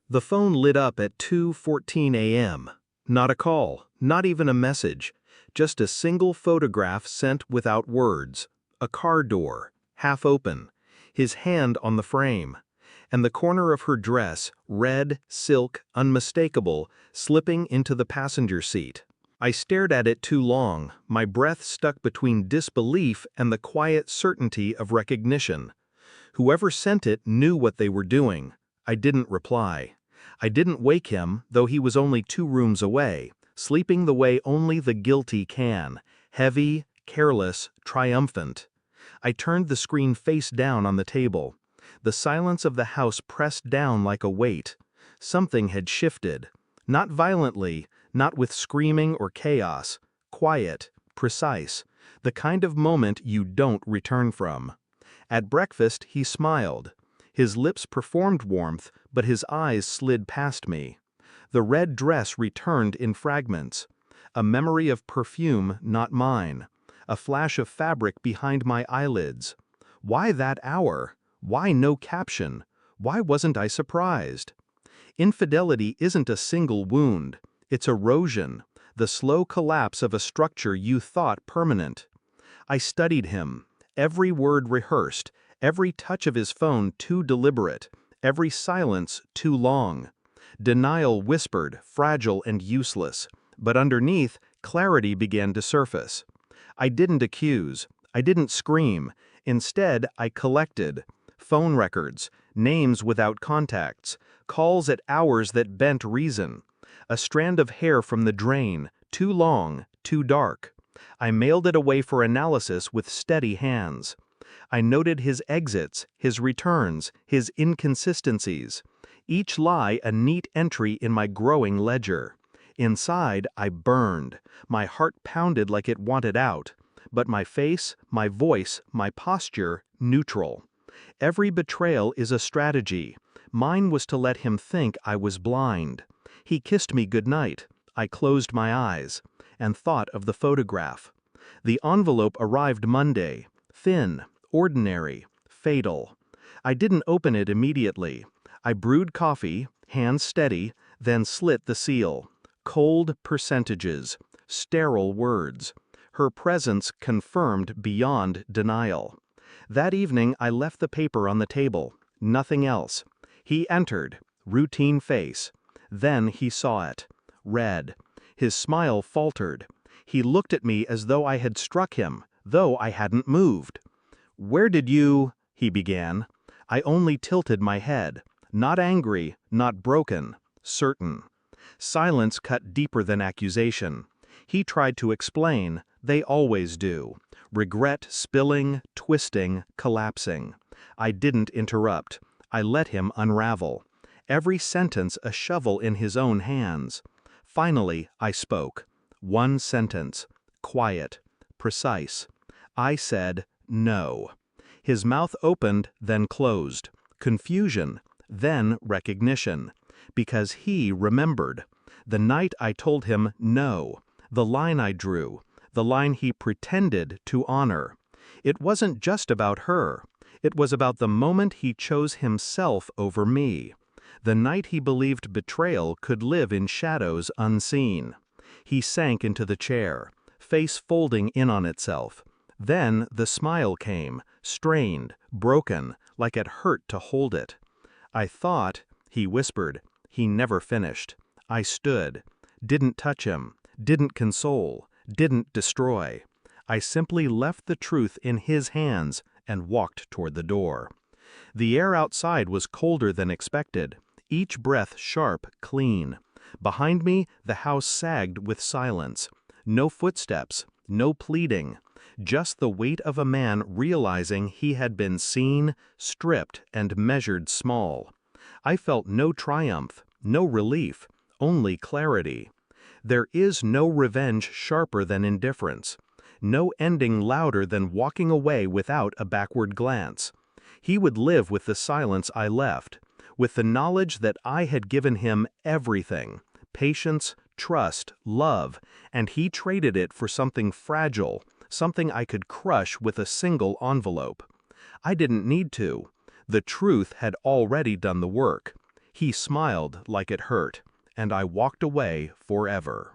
The phone lit up at 2:14 a.m. Not a call, not even a message, just a single photograph sent without words. A car door, half open, his hand on the frame, and the corner of her dress, red, silk, unmistakable, slipping into the passenger seat. I stared at it too long, my breath stuck between disbelief and the quiet certainty of recognition. Whoever sent it knew what they were doing. I didn't reply. I didn't wake him, though he was only 2 rooms away, sleeping the way only the guilty can, heavy, careless, triumphant. I turned the screen face down on the table. The silence of the house pressed down like a weight. Something had shifted. Not violently, not with screaming or chaos. Quiet, precise, the kind of moment you don't return from. At breakfast, he smiled. His lips performed warmth, but his eyes slid past me. The red dress returned in fragments. A memory of perfume not mine. A flash of fabric behind my eyelids. Why that hour? Why no caption? Why wasn't I surprised? Infidelity isn't a single wound. It's erosion, the slow collapse of a structure you thought permanent. I studied him. Every word rehearsed, every touch of his phone too deliberate, every silence too long. Denial whispered, fragile and useless, but underneath, clarity began to surface. I didn't accuse, I didn't scream. Instead, I collected. Phone records, names without contacts, calls at hours that bent reason. A strand of hair from the drain, too long, too dark. I mailed it away for analysis with steady hands. I noted his exits, his returns, his inconsistencies. Each lie a neat entry in my growing ledger. Inside, I burned. My heart pounded like it wanted out. But my face, my voice, my posture, neutral. Every betrayal is a strategy. Mine was to let him think I was blind. He kissed me goodnight. I closed my eyes and thought of the photograph. The envelope arrived Monday, thin, ordinary, fatal. I didn't open it immediately. I brewed coffee, hands steady, then slit the seal. Cold percentages, sterile words. Her presence confirmed beyond denial. That evening I left the paper on the table, nothing else. He entered, routine face. Then he saw it. Red. His smile faltered. He looked at me as though I had struck him, though I hadn't moved. "Where did you?" he began. I only tilted my head. Not angry, not broken, certain. Silence cut deeper than accusation. He tried to explain. They always do. Regret spilling, twisting, collapsing. I didn't interrupt. I let him unravel. Every sentence a shovel in his own hands. Finally, I spoke. One sentence. Quiet. Precise. I said, no. His mouth opened, then closed. Confusion, then recognition. Because he remembered. The night I told him no. The line I drew. The line he pretended to honor. It wasn't just about her. It was about the moment he chose himself over me. The night he believed betrayal could live in shadows unseen. He sank into the chair, face folding in on itself. Then the smile came, strained, broken, like it hurt to hold it. I thought, he whispered. He never finished. I stood. Didn't touch him. Didn't console. Didn't destroy. I simply left the truth in his hands and walked toward the door. The air outside was colder than expected, each breath sharp, clean. Behind me, the house sagged with silence. No footsteps, no pleading, just the weight of a man realizing he had been seen, stripped, and measured small. I felt no triumph, no relief, only clarity. There is no revenge sharper than indifference. No ending louder than walking away without a backward glance. He would live with the silence I left, with the knowledge that I had given him everything, patience, trust, love, and he traded it for something fragile, something I could crush with a single envelope. I didn't need to. The truth had already done the work. He smiled like it hurt, and I walked away forever.